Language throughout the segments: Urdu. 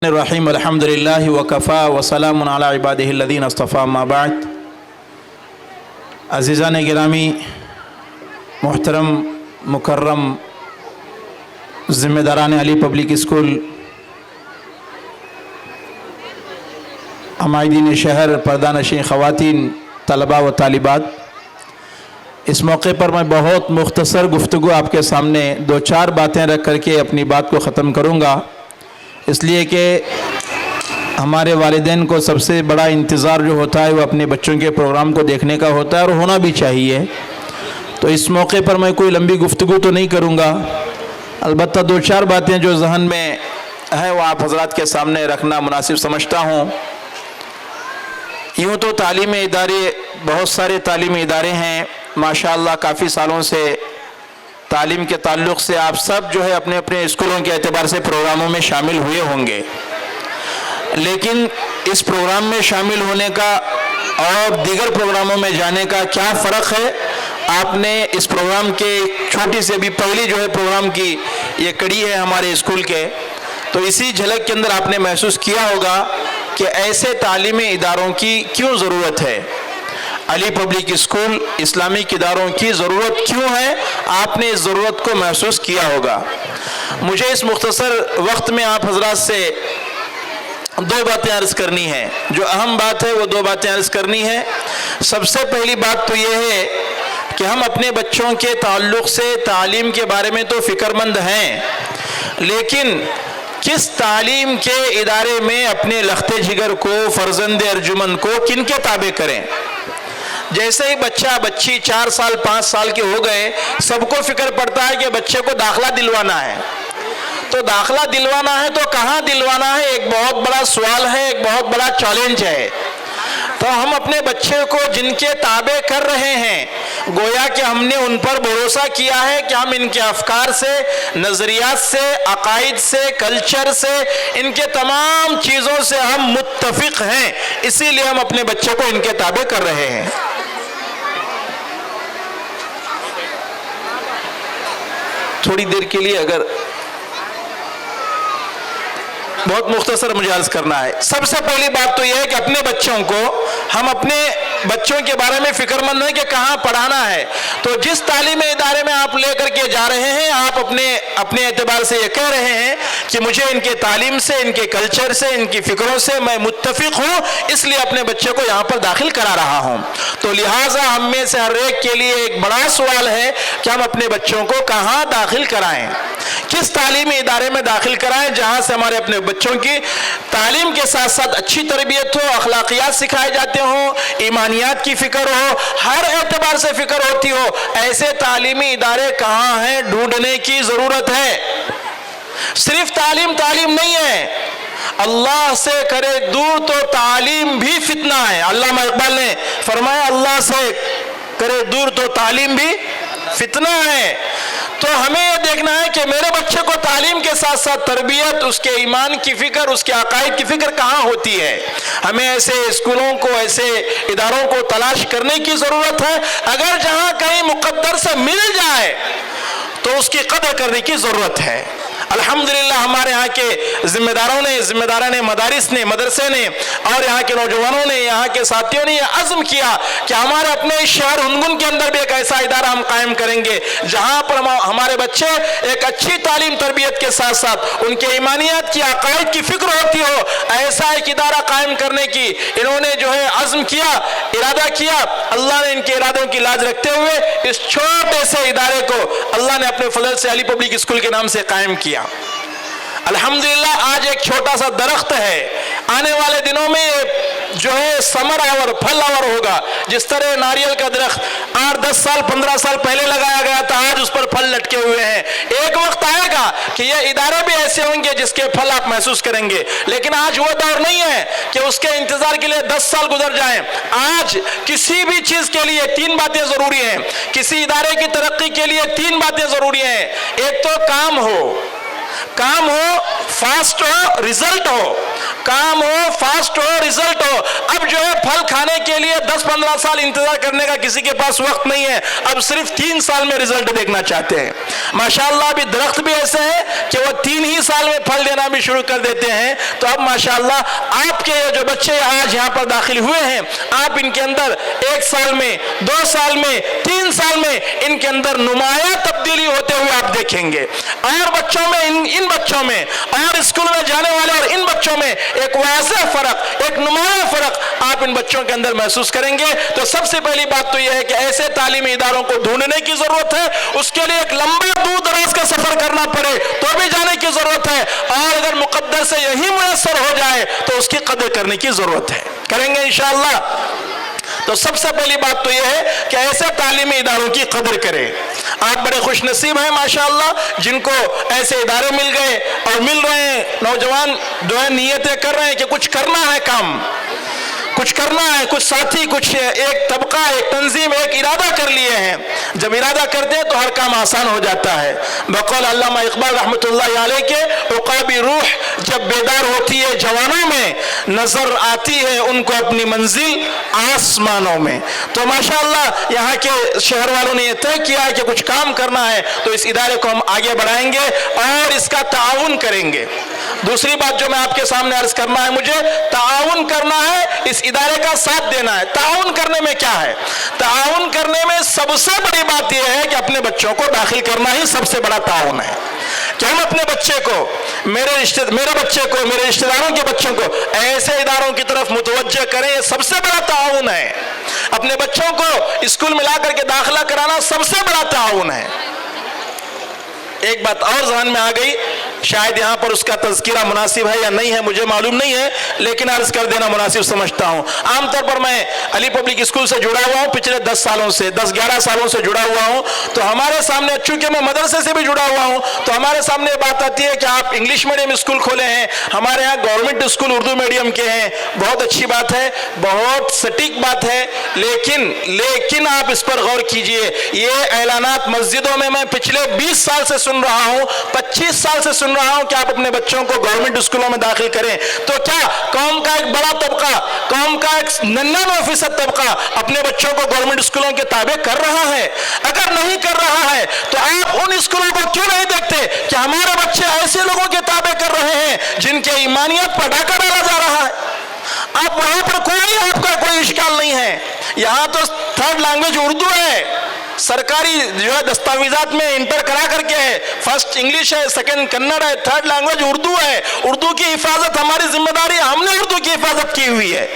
الرحیم الحمدللہ وکفا وسلام علی عبادہ الذین اصطفیٰ اما بعد۔ عزیزان گرامی، محترم مکرم ذمہ داران علی پبلک اسکول، عمائدین شہر، پردہ نشین خواتین، طلباء و طالبات، اس موقع پر میں بہت مختصر گفتگو آپ کے سامنے دو چار باتیں رکھ کر کے اپنی بات کو ختم کروں گا، اس لیے کہ ہمارے والدین کو سب سے بڑا انتظار جو ہوتا ہے وہ اپنے بچوں کے پروگرام کو دیکھنے کا ہوتا ہے اور ہونا بھی چاہیے۔ تو اس موقع پر میں کوئی لمبی گفتگو تو نہیں کروں گا، البتہ دو چار باتیں جو ذہن میں ہے وہ آپ حضرات کے سامنے رکھنا مناسب سمجھتا ہوں۔ یوں تو تعلیمی ادارے، بہت سارے تعلیمی ادارے ہیں ماشاءاللہ، کافی سالوں سے تعلیم کے تعلق سے آپ سب جو ہے اپنے اپنے اسکولوں کے اعتبار سے پروگراموں میں شامل ہوئے ہوں گے، لیکن اس پروگرام میں شامل ہونے کا اور دیگر پروگراموں میں جانے کا کیا فرق ہے؟ آپ نے اس پروگرام کے چھوٹی سے بھی پہلی جو ہے پروگرام کی یہ کڑی ہے ہمارے اسکول کے، تو اسی جھلک کے اندر آپ نے محسوس کیا ہوگا کہ ایسے تعلیمی اداروں کی کیوں ضرورت ہے، علی پبلک اسکول اسلامک اداروں کی ضرورت کیوں ہے، آپ نے اس ضرورت کو محسوس کیا ہوگا۔ مجھے اس مختصر وقت میں آپ حضرات سے دو باتیں عرض کرنی ہیں، جو اہم بات ہے وہ دو باتیں عرض کرنی ہے۔ سب سے پہلی بات تو یہ ہے کہ ہم اپنے بچوں کے تعلق سے تعلیم کے بارے میں تو فکر مند ہیں، لیکن کس تعلیم کے ادارے میں اپنے لخت جگر کو، فرزند ارجمند کو کن کے تابع کریں؟ جیسے ہی بچہ بچی 4 سال 5 سال کے ہو گئے، سب کو فکر پڑتا ہے کہ بچے کو داخلہ دلوانا ہے، تو داخلہ دلوانا ہے تو کہاں دلوانا ہے، ایک بہت بڑا سوال ہے، ایک بہت بڑا چیلنج ہے۔ تو ہم اپنے بچے کو جن کے تابع کر رہے ہیں، گویا کہ ہم نے ان پر بھروسہ کیا ہے کہ ہم ان کے افکار سے، نظریات سے، عقائد سے، کلچر سے، ان کے تمام چیزوں سے ہم متفق ہیں، اسی لیے ہم اپنے بچے کو ان کے تابع کر رہے ہیں۔ تھوڑی دیر کے لیے اگر بہت مختصر مجھے عرض کرنا ہے۔ سب سے پہلی بات تو یہ ہے کہ اپنے بچوں کو، ہم اپنے بچوں کے بارے میں فکر مند ہیں کہ کہاں پڑھانا ہے، تو جس تعلیمی ادارے میں آپ لے کر کے جا رہے ہیں، آپ اپنے اعتبار سے یہ کہہ رہے ہیں کہ مجھے ان کے تعلیم سے، ان کے کلچر سے، ان کی فکروں سے میں متفق ہوں، اس لیے اپنے بچے کو یہاں پر داخل کرا رہا ہوں۔ تو لہٰذا ہم میں سے ہر ایک کے لیے ایک بڑا سوال ہے کہ ہم اپنے بچوں کو کہاں داخل کرائیں، کس تعلیمی ادارے میں داخل کرائیں جہاں سے ہمارے اپنے بچوں کی تعلیم کے ساتھ ساتھ اچھی تربیت ہو، اخلاقیات سکھائے جاتے ہوں، ایمانیات کی فکر ہو، ہر اعتبار سے فکر ہوتی ہو۔ ایسے تعلیمی ادارے کہاں ہیں، ڈھونڈنے کی ضرورت ہے۔ صرف تعلیم نہیں ہے، اللہ سے کرے دور تو تعلیم بھی فتنہ ہے۔ علامہ اقبال نے فرمایا اللہ سے کرے دور تو تعلیم بھی فتنہ ہے۔ تو ہمیں یہ دیکھنا ہے کہ میرے بچے کو تعلیم کے ساتھ ساتھ تربیت، اس کے ایمان کی فکر، اس کے عقائد کی فکر کہاں ہوتی ہے۔ ہمیں ایسے اسکولوں کو، ایسے اداروں کو تلاش کرنے کی ضرورت ہے۔ اگر جہاں کہیں مقدر سے مل جائے تو اس کی قدر کرنے کی ضرورت ہے۔ الحمدللہ ہمارے یہاں کے ذمہ داران مدارس نے، مدرسے نے، اور یہاں کے نوجوانوں نے، یہاں کے ساتھیوں نے یہ عزم کیا کہ ہمارے اپنے شہر ہنگن کے اندر بھی ایک ایسا ادارہ ہم قائم کریں گے جہاں پر ہمارے بچے ایک اچھی تعلیم تربیت کے ساتھ ساتھ ان کے ایمانیات کی، عقائد کی فکر ہوتی ہو۔ ایسا ایک ادارہ قائم کرنے کی انہوں نے جو ہے عزم کیا، ارادہ کیا۔ اللہ نے ان کے ارادوں کی لاج رکھتے ہوئے اس چھوٹے سے ادارے کو اللہ نے اپنے فضل سے علی پبلک اسکول کے نام سے قائم کیا۔ الحمدللہ آج ایک چھوٹا سا درخت ہے، آنے والے دنوں میں جو ہے ثمر آور، پھل آور ہوگا۔ جس طرح ناریل کا درخت 8 10 سال 15 سال پہلے لگایا گیا تھا، آج اس پر پھل لٹکے ہوئے ہیں۔ ایک وقت آئے گا کہ یہ ادارے بھی ایسے ہوں گے جس کے پھل آپ محسوس کریں گے، لیکن آج وہ دور نہیں ہے کہ اس کے انتظار کے لیے 10 سال گزر جائیں۔ آج کسی بھی چیز کے لیے 3 باتیں ضروری ہیں، کسی ادارے کی ترقی کے لیے 3 باتیں ضروری ہیں۔ ایک تو کام ہو، فاسٹ ہو، رزلٹ ہو۔ کام ہو، فاسٹ ہو، رزلٹ ہو. اب جو ہے پھل کھانے کے لیے 10-15 سال انتظار کرنے کا کسی کے پاس وقت نہیں ہے. اب صرف 3 سال میں رزلٹ دیکھنا چاہتے ہیں. ماشاءاللہ ابھی درخت بھی ایسے ہیں کہ وہ 3 ہی سال میں پھل دینا بھی شروع کر دیتے ہیں. تو اب ماشاءاللہ آپ کے جو بچے آج یہاں پر داخل ہوئے ہیں، آپ ان کے اندر 1 سال میں، 2 سال میں، 3 سال میں ان کے اندر نمایاں تبدیلی ہوتے ہوئے آپ دیکھیں گے. اور بچوں میں ان بچوں میں اور اسکول میں جانے والے اور ان بچوں میں ایک واضح فرق، ایک نمایاں فرق آپ ان بچوں کے اندر محسوس کریں گے. تو سب سے پہلی بات تو یہ ہے کہ ایسے تعلیمی اداروں کو ڈھونڈنے کی ضرورت ہے. اس کے لیے ایک لمبا دور دراز کا سفر کرنا پڑے تو بھی جانے کی ضرورت ہے. اور اگر مقدر سے یہی میسر ہو جائے تو اس کی قدر کرنے کی ضرورت ہے. کریں گے انشاءاللہ. تو سب سے پہلی بات تو یہ ہے کہ ایسے تعلیمی اداروں کی قدر کریں. آپ بڑے خوش نصیب ہیں ماشاءاللہ جن کو ایسے ادارے مل گئے اور مل رہے ہیں. نوجوان جو ہے نیتیں کر رہے ہیں کہ کچھ کرنا ہے، کام کچھ کرنا ہے. کچھ ساتھی، کچھ ایک طبقہ، ایک تنظیم، ایک ارادہ کر لیے ہیں. جب ارادہ کرتے ہیں تو ہر کام آسان ہو جاتا ہے. بقول علامہ اقبال رحمۃ اللہ علیہ کے، عقابی روح جب بیدار ہوتی ہے جوانوں میں، نظر آتی ہے ان کو اپنی منزل آسمانوں میں. تو ماشاءاللہ یہاں کے شہر والوں نے یہ طے کیا ہے کہ کچھ کام کرنا ہے تو اس ادارے کو ہم آگے بڑھائیں گے اور اس کا تعاون کریں گے. دوسری بات جو میں آپ کے سامنے عرض کرنا ہے، مجھے تعاون کرنا ہے، اس ادارے کا ساتھ دینا ہے. تعاون کرنے میں کیا ہے؟ تعاون کرنے میں سب سے بڑی بات یہ ہے کہ اپنے بچوں کو داخل کرنا ہی سب سے بڑا تعاون ہے. کہ ہم اپنے بچے کو، میرے بچے کو، میرے رشتہ داروں کے بچوں کو ایسے اداروں کی طرف متوجہ کریں، یہ سب سے بڑا تعاون ہے. اپنے بچوں کو اسکول میں لا کر کے داخلہ کرانا سب سے بڑا تعاون ہے. ایک بات اور ذہن میں آ گئی، شاید یہاں پر اس کا تذکرہ مناسب ہے یا نہیں ہے مجھے معلوم نہیں ہے، لیکن عرض کر دینا مناسب سمجھتا ہوں. عام طور پر میں علی پبلک اسکول سے جڑا ہوا ہوں، پچھلے 10 سالوں سے، 10-11 سالوں سے جڑا ہوا ہوں. تو ہمارے سامنے، چونکہ میں مدرسے سے بھی جڑا ہوا ہوں، تو ہمارے سامنے بات آتی ہے کہ آپ انگلش میڈیم اسکول کھولے ہیں. ہمارے ہاں گورنمنٹ اسکول اردو میڈیم کے ہیں. بہت اچھی بات ہے، بہت سٹیک بات ہے، لیکن آپ اس پر غور کیجئے. یہ اعلانات مسجدوں میں پچھلے 20 سال سے سن رہا ہوں، 25 سال سے سن رہا ہوں کہ آپ اپنے بچوں کو گورنمنٹ اسکولوں میں داخل کریں. تو کیا قوم کا ایک بڑا طبقہ، قوم کا ایک 99% طبقہ اپنے بچوں کو گورنمنٹ اسکولوں کے تابع کر رہا ہے؟ اگر نہیں کر رہا ہے تو آپ ان اسکولوں کو کیوں نہیں دیکھتے کہ ہمارے بچے ایسے لوگوں کے تابع کر رہے ہیں جن کے ایمانیت پر ڈاکہ ڈالا جا رہا ہے؟ آپ وہاں پر آپ کا کوئی اشکال نہیں ہے. یہاں تو 3rd لینگویج اردو ہے. سرکاری جو ہے دستاویزات میں انٹر کرا کر کے ہے. 1st انگلش ہے، 2nd کنڑ ہے، 3rd لینگویج اردو ہے. اردو کی حفاظت ہماری ذمہ داری ہے، ہم نے اردو کی حفاظت کی ہوئی ہے.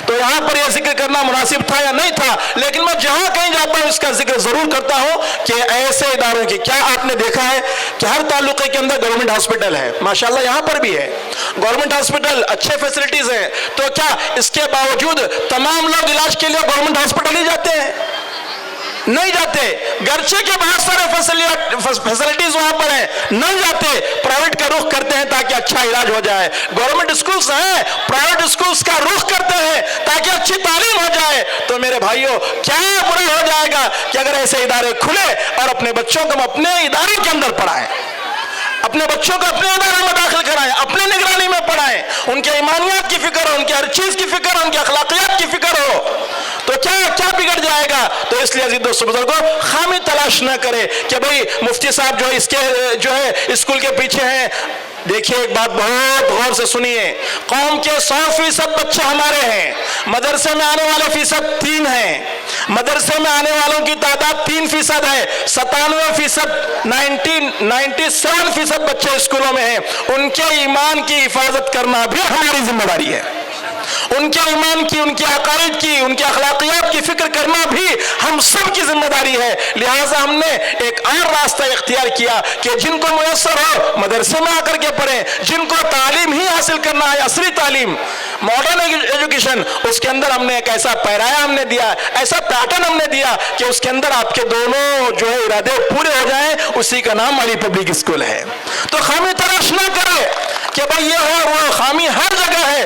تو یہاں پر یہ ذکر کرنا مناسب تھا یا نہیں تھا، لیکن میں جہاں کہیں جاتا ہوں اس کا ذکر ضرور کرتا ہوں کہ ایسے اداروں کی، کیا آپ نے دیکھا ہے کہ ہر تعلقے کے اندر گورنمنٹ ہاسپٹل ہے؟ ماشاءاللہ یہاں پر بھی ہے گورنمنٹ ہاسپٹل، اچھے فیسلٹیز ہیں. تو کیا اس کے باوجود تمام لوگ علاج کے لیے گورنمنٹ ہاسپٹل ہی جاتے ہیں؟ نہیں جاتے. گرچہ کے بہت سارے فیسلٹیز وہاں پر ہیں، نہیں جاتے. پرائیویٹ کا رخ کرتے ہیں تاکہ اچھا علاج ہو جائے. گورنمنٹ اسکولز ہیں، پرائیویٹ اسکولز کا رخ کرتے ہیں تاکہ اچھی تعلیم ہو جائے. تو میرے بھائیوں، کیا برا ہو جائے گا کہ اگر ایسے ادارے کھلے اور اپنے بچوں کو ہم اپنے ادارے کے اندر پڑھائیں، اپنے بچوں کو اپنے ادارے میں داخل کرائیں، اپنے نگرانی میں پڑھائیں، ان کے ایمانیات کی فکر ہو، ان کی ہر چیز کی فکر ہو، ان کی اخلاقیات کی فکر ہو، تو کیا بگڑ جائے گا؟ تو اس لیے عزیز دوستو بزرگوں، خامی تلاش نہ کرے کہ بھئی مفتی صاحب جو اس کے اسکول کے پیچھے ہیں. دیکھیے ایک بات بہت غور سے سنیے. قوم کے 100% بچے ہمارے ہیں. مدرسے میں آنے والے فیصد 3 ہیں. مدرسے میں آنے والوں کی تعداد 3% ہے. 97% 97% بچے اسکولوں میں ہیں. ان کے ایمان کی حفاظت کرنا بھی ہماری ذمہ داری ہے. ان کے ایمان کی، ان کے عقائد کی، ان کے اخلاقیات کی فکر کرنا بھی ہم سب کی ذمہ داری ہے. لہٰذا ہم نے ایک اور راستہ اختیار کیا کہ جن کو میسر ہو مدرسے میں آ کر کے پڑھیں، جن کو تعلیم ہی حاصل کرنا ہے، عصری تعلیم، ماڈرن ایجوکیشن، اس کے اندر ہم نے ایک ایسا پیرایا ہم نے دیا، ایسا پیٹرن ہم نے دیا کہ اس کے اندر آپ کے دونوں جو ہے ارادے پورے ہو جائیں. اسی کا نام علی پبلک اسکول ہے. تو خامی تلاش نہ کرے کہ بھئی یہ ہو وہ، خامی ہر جگہ ہے.